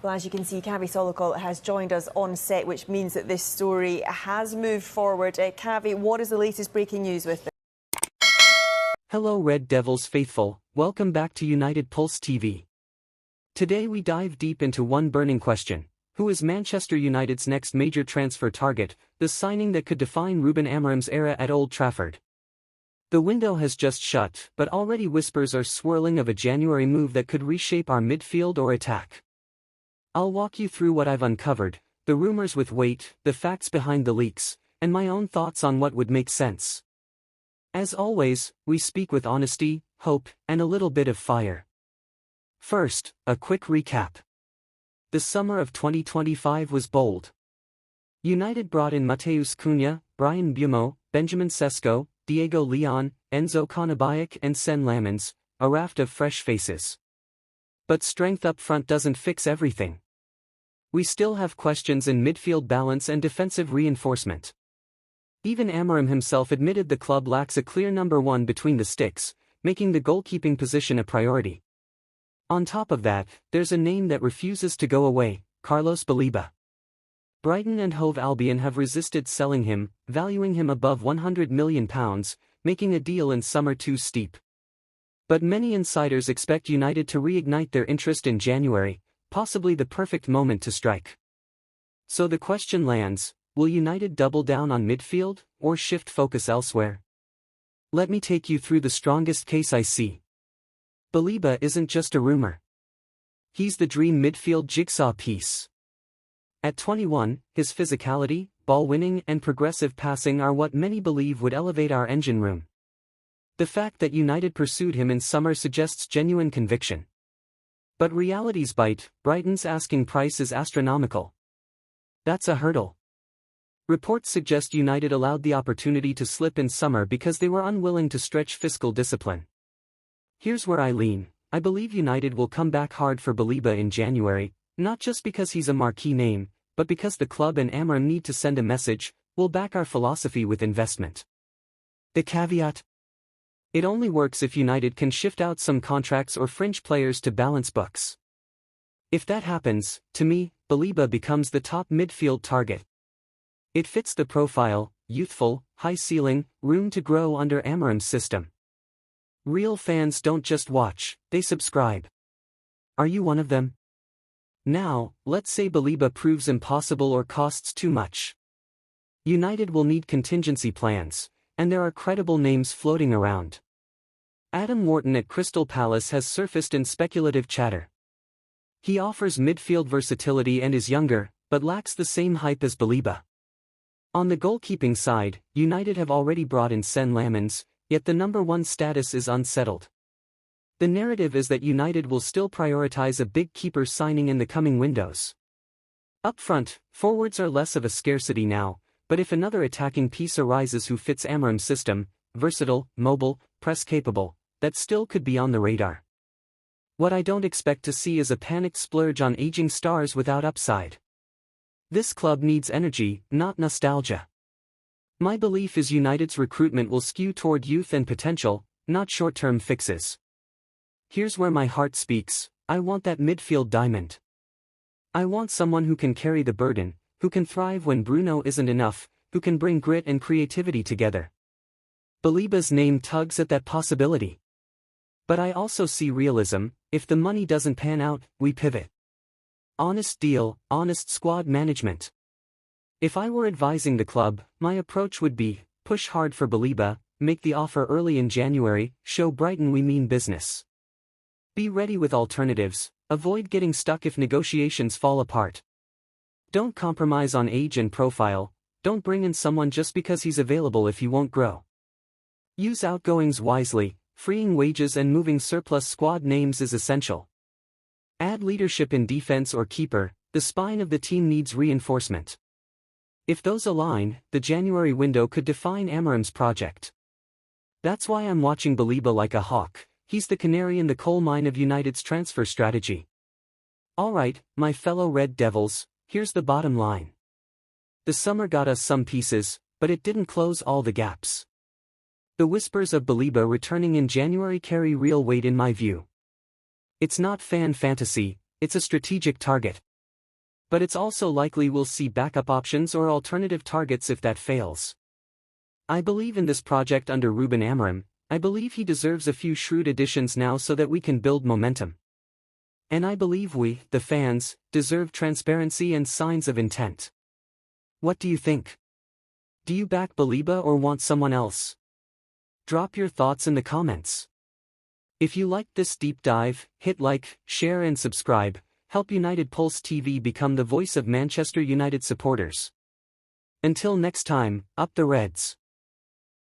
Well, as you can see, Kavi Solokol has joined us on set, which means that this story has moved forward. Kavi, what is the latest breaking news with this? Hello Red Devils faithful, welcome back to United Pulse TV. Today we dive deep into one burning question. Who is Manchester United's next major transfer target, the signing that could define Ruben Amorim's era at Old Trafford? The window has just shut, but already whispers are swirling of a January move that could reshape our midfield or attack. I'll walk you through what I've uncovered, the rumors with weight, the facts behind the leaks, and my own thoughts on what would make sense. As always, we speak with honesty, hope, and a little bit of fire. First, a quick recap. The summer of 2025 was bold. United brought in Matheus Cunha, Brian Mbeumo, Benjamin Sesko, Diego Leon, Enzo Konabayek and Sen Lamens, a raft of fresh faces. But strength up front doesn't fix everything. We still have questions in midfield balance and defensive reinforcement. Even Amorim himself admitted the club lacks a clear number one between the sticks, making the goalkeeping position a priority. On top of that, there's a name that refuses to go away, Carlos Baleba. Brighton and Hove Albion have resisted selling him, valuing him above £100 million, making a deal in summer too steep. But many insiders expect United to reignite their interest in January, possibly the perfect moment to strike. So the question lands, will United double down on midfield, or shift focus elsewhere? Let me take you through the strongest case I see. Baleba isn't just a rumor. He's the dream midfield jigsaw piece. At 21, his physicality, ball winning and progressive passing are what many believe would elevate our engine room. The fact that United pursued him in summer suggests genuine conviction. But realities bite. Brighton's asking price is astronomical. That's a hurdle. Reports suggest United allowed the opportunity to slip in summer because they were unwilling to stretch fiscal discipline. Here's where I lean. I believe United will come back hard for Baleba in January, not just because he's a marquee name, but because the club and Amorim need to send a message: we'll back our philosophy with investment. The caveat? It only works if United can shift out some contracts or fringe players to balance books. If that happens, to me, Baleba becomes the top midfield target. It fits the profile: youthful, high ceiling, room to grow under Amorim's system. Real fans don't just watch, they subscribe. Are you one of them? Now, let's say Baleba proves impossible or costs too much. United will need contingency plans, and there are credible names floating around. Adam Wharton at Crystal Palace has surfaced in speculative chatter. He offers midfield versatility and is younger, but lacks the same hype as Baleba. On the goalkeeping side, United have already brought in Sen Lamens, yet the number one status is unsettled. The narrative is that United will still prioritize a big keeper signing in the coming windows. Up front, forwards are less of a scarcity now, but if another attacking piece arises who fits Amorim's system, versatile, mobile, press-capable, that still could be on the radar. What I don't expect to see is a panicked splurge on aging stars without upside. This club needs energy, not nostalgia. My belief is United's recruitment will skew toward youth and potential, not short-term fixes. Here's where my heart speaks: I want that midfield diamond. I want someone who can carry the burden, who can thrive when Bruno isn't enough, who can bring grit and creativity together. Baleba's name tugs at that possibility. But I also see realism: if the money doesn't pan out, we pivot. Honest deal, honest squad management. If I were advising the club, my approach would be: push hard for Baleba, make the offer early in January, show Brighton we mean business. Be ready with alternatives, avoid getting stuck if negotiations fall apart. Don't compromise on age and profile, don't bring in someone just because he's available if he won't grow. Use outgoings wisely, freeing wages and moving surplus squad names is essential. Add leadership in defense or keeper, the spine of the team needs reinforcement. If those align, the January window could define Amorim's project. That's why I'm watching Baleba like a hawk. He's the canary in the coal mine of United's transfer strategy. Alright, my fellow Red Devils, here's the bottom line. The summer got us some pieces, but it didn't close all the gaps. The whispers of Baleba returning in January carry real weight in my view. It's not fan fantasy, it's a strategic target. But it's also likely we'll see backup options or alternative targets if that fails. I believe in this project under Ruben Amorim. I believe he deserves a few shrewd additions now so that we can build momentum. And I believe we, the fans, deserve transparency and signs of intent. What do you think? Do you back Baleba or want someone else? Drop your thoughts in the comments. If you liked this deep dive, hit like, share and subscribe. Help United Pulse TV become the voice of Manchester United supporters. Until next time, up the Reds.